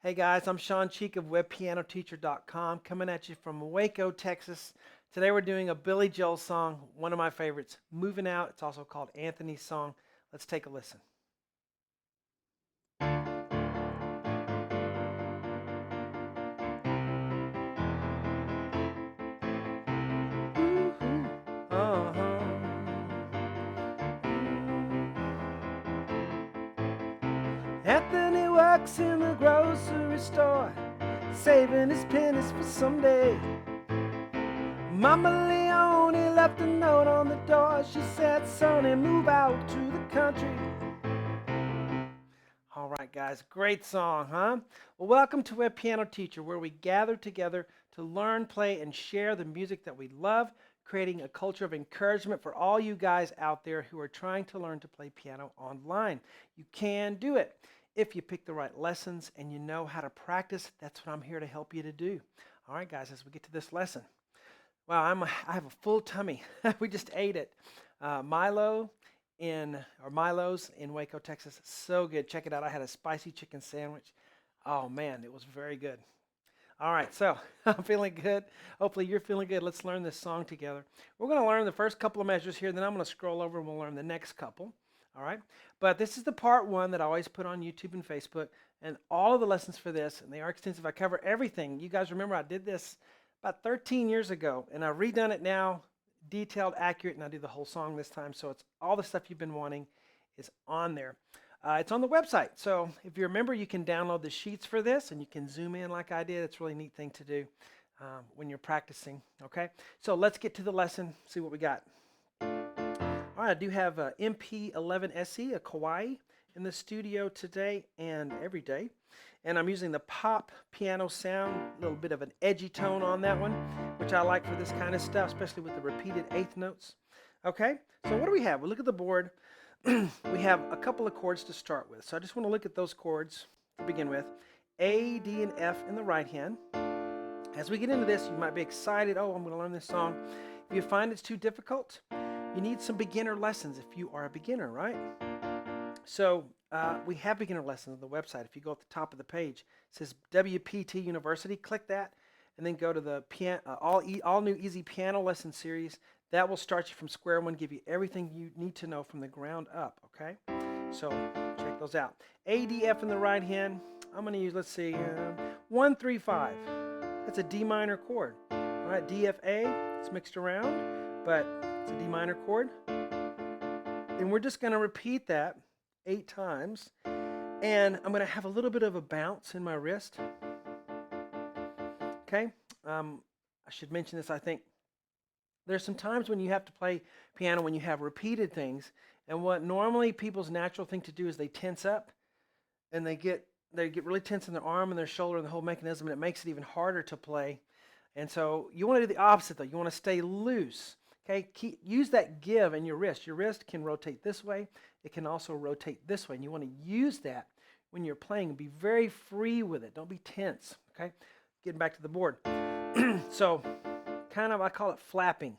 Hey guys, I'm Shawn of WebPianoTeacher.com coming at you from Waco, Texas. Today we're doing a Billy Joel song, one of my favorites, Moving Out. It's also called Anthony's Song. Let's take a listen. Uh-huh. Anthony works in the grocery store, saving his pennies for someday. Mama Leone left a note on the door. She said, "Sonny, move out to the country." All right, guys, great song, huh? Well, welcome to Web Piano Teacher, where we gather together to learn, play, and share the music that we love, creating a culture of encouragement for all you guys out there who are trying to learn to play piano online. You can do it if you pick the right lessons and you know how to practice. That's what I'm here to help you to do. All right, guys, as we get to this lesson. Wow, I have a full tummy. We just ate it. Milo's in Waco, Texas. So good. Check it out. I had a spicy chicken sandwich. Oh man, it was very good. All right, so I'm feeling good. Hopefully you're feeling good. Let's learn this song together. We're going to learn the first couple of measures here, then I'm going to scroll over and we'll learn the next couple. All right, but this is the part one that I always put on YouTube and Facebook, and all of the lessons for this, and they are extensive. I cover everything. You guys remember I did this about 13 years ago, and I've redone it now, detailed, accurate, and I do the whole song this time, so it's all the stuff you've been wanting is on there. It's on the website, so if you remember, you can download the sheets for this, and you can zoom in like I did. It's a really neat thing to do when you're practicing, okay? So let's get to the lesson, see what we got. All right, I do have a MP11SE, a Kauai, in the studio today and every day. And I'm using the pop piano sound, a little bit of an edgy tone on that one, which I like for this kind of stuff, especially with the repeated eighth notes. Okay, so what do we have? We look at the board. We have a couple of chords to start with. So I just want to look at those chords to begin with. A, D, and F in the right hand. As we get into this, you might be excited. Oh, I'm going to learn this song. If you find it's too difficult, you need some beginner lessons if you are a beginner, right? So we have beginner lessons on the website. If you go at the top of the page, it says WPT University. Click that, and then go to the all new easy piano lesson series. That will start you from square one, give you everything you need to know from the ground up. Okay, so check those out. A, D, F in the right hand. I'm going to use, let's see, 1, 3, 5. That's a D minor chord. All right, D, F, A. It's mixed around, but it's a D minor chord. And we're just going to repeat that 8 times, and I'm going to have a little bit of a bounce in my wrist. Okay, I should mention this. I think there's some times when you have to play piano when you have repeated things, and what normally people's natural thing to do is they tense up, and they get really tense in their arm and their shoulder and the whole mechanism, and it makes it even harder to play. And so you want to do the opposite though. You want to stay loose. Okay, use that give in your wrist. Your wrist can rotate this way. It can also rotate this way. And you want to use that when you're playing. Be very free with it. Don't be tense. Okay, getting back to the board. So kind of, I call it flapping.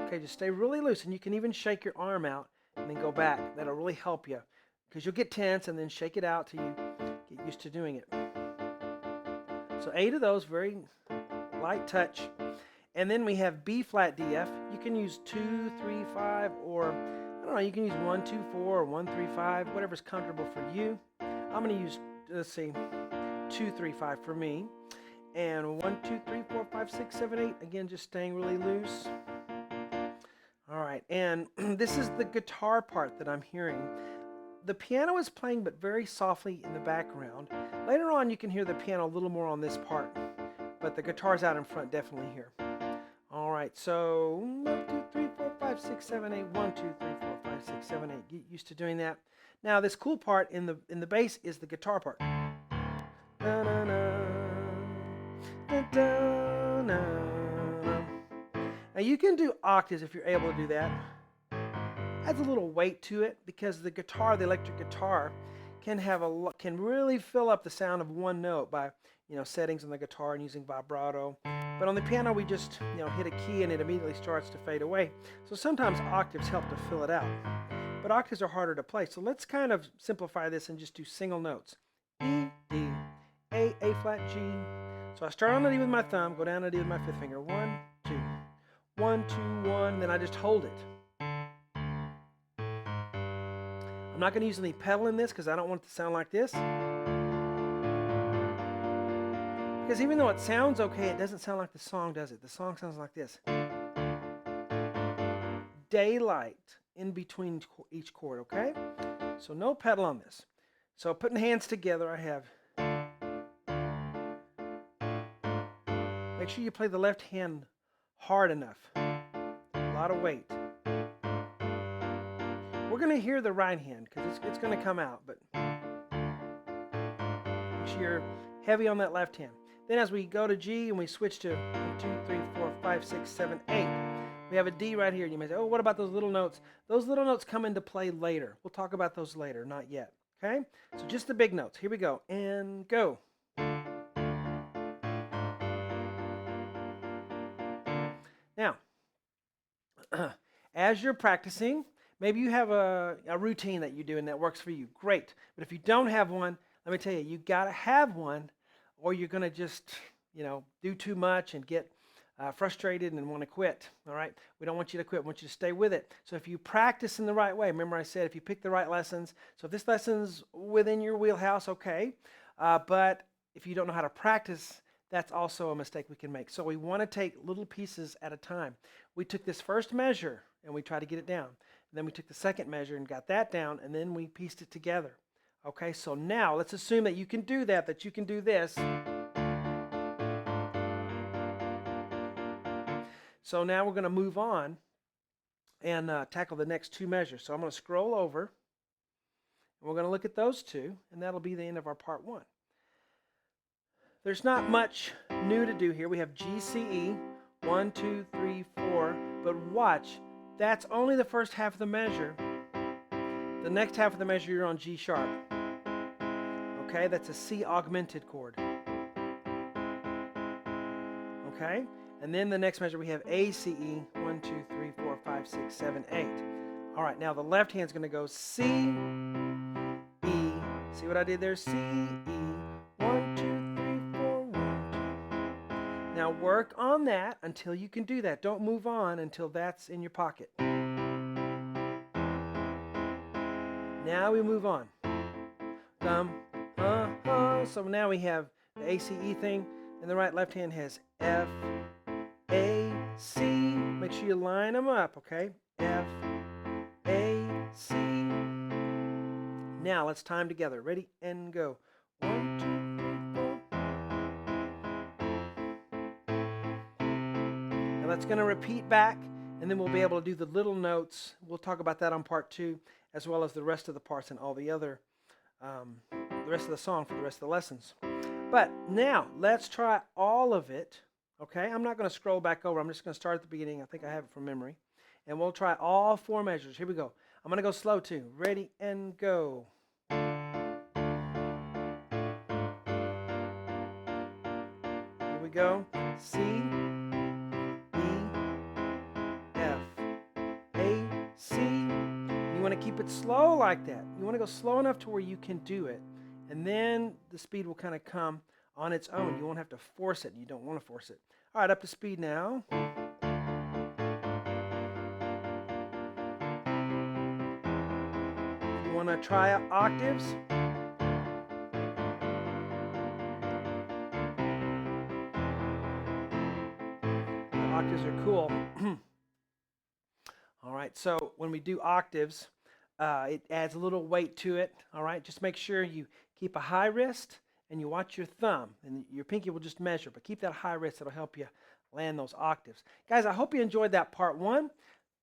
Okay, just stay really loose. And you can even shake your arm out and then go back. That'll really help you because you'll get tense and then shake it out till you get used to doing it. So 8 of those, very light touch. And then we have B flat D F. You can use 2, 3, 5, or I don't know, you can use 1, 2, 4, or 1, 3, 5, whatever's comfortable for you. I'm going to use, let's see, 2, 3, 5 for me. And 1, 2, 3, 4, 5, 6, 7, 8. Again, just staying really loose. All right, and this is the guitar part that I'm hearing. The piano is playing, but very softly in the background. Later on, you can hear the piano a little more on this part, but the guitar's out in front definitely here. All right, so 1, 2, 3, 4, 5, 6, 7, 8. 1, 2, 3, 4, 5, 6, 7, 8. Get used to doing that. Now, this cool part in the bass is the guitar part. Na, na, na, na, na, na. Now, you can do octaves if you're able to do that. Adds a little weight to it because the guitar, the electric guitar, can really fill up the sound of one note by settings on the guitar and using vibrato. But on the piano, we just hit a key and it immediately starts to fade away. So sometimes octaves help to fill it out. But octaves are harder to play. So let's kind of simplify this and just do single notes. E, flat, G. So I start on the D with my thumb, go down to D with my fifth finger. 1, 2, 1, 2, 1. Then I just hold it. I'm not going to use any pedal in this because I don't want it to sound like this. Because even though it sounds okay, it doesn't sound like the song, does it? The song sounds like this. Daylight in between each chord, okay? So no pedal on this. So putting hands together, I have. Make sure you play the left hand hard enough. A lot of weight. We're going to hear the right hand because it's going to come out, but make sure you're heavy on that left hand. Then as we go to G and we switch to 1, 2, 3, 4, 5, 6, 7, 8, we have a D right here. You may say, oh, what about those little notes? Those little notes come into play later. We'll talk about those later, not yet. Okay? So just the big notes. Here we go. And go. Now, as you're practicing, maybe you have a routine that you do and that works for you. Great. But if you don't have one, let me tell you, you got to have one or you're going to just, do too much and get frustrated and want to quit. All right? We don't want you to quit. We want you to stay with it. So if you practice in the right way, remember I said if you pick the right lessons, so if this lesson's within your wheelhouse, okay. But if you don't know how to practice, that's also a mistake we can make. So we want to take little pieces at a time. We took this first measure and we tried to get it down. And then we took the second measure and got that down, and then we pieced it together. Okay, so now let's assume that you can do that you can do this. So now we're going to move on and tackle the next two measures. So I'm going to scroll over, and we're going to look at those two, and that'll be the end of our part 1. There's not much new to do here. We have G, C, E, 1, 2, 3, 4, but watch, that's only the first half of the measure. The next half of the measure, you're on G sharp. Okay, that's a C augmented chord. Okay, and then the next measure we have A, C, E, 1, 2, 3, 4, 5, 6, 7, 8. All right, now the left hand's going to go C, E. See what I did there? C, E, 1, 2, 3, 4, 1, 2. Now work on that until you can do that. Don't move on until that's in your pocket. Now we move on. So now we have the A, C, E thing, and the right left hand has F, A, C. Make sure you line them up, okay? F, A, C. Now let's time together. Ready and go. 1, 2, 3, 4. Now that's going to repeat back, and then we'll be able to do the little notes. We'll talk about that on part 2, as well as the rest of the parts and all the other, the rest of the song for the rest of the lessons. But now let's try all of it. Okay, I'm not going to scroll back over. I'm just going to start at the beginning. I think I have it from memory. And we'll try all 4 measures. Here we go. I'm going to go slow too. Ready and go. Here we go. C, E, F, A, C. You want to keep it slow like that. You want to go slow enough to where you can do it. And then the speed will kind of come on its own. You won't have to force it. You don't want to force it. All right, up to speed now. You want to try octaves? The octaves are cool. All right, so when we do octaves, it adds a little weight to it. All right, just make sure you keep a high wrist and you watch your thumb, and your pinky will just measure, but keep that high wrist. It'll help you land those octaves. Guys, I hope you enjoyed that part 1.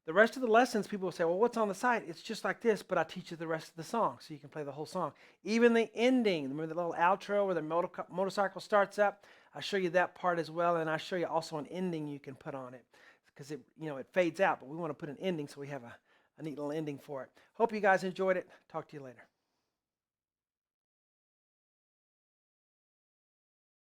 The rest of the lessons, people will say, well, what's on the side? It's just like this, but I teach you the rest of the song so you can play the whole song. Even the ending, remember the little outro where the motorcycle starts up? I'll show you that part as well, and I'll show you also an ending you can put on it because it fades out, but we want to put an ending so we have a neat little ending for it. Hope you guys enjoyed it. Talk to you later.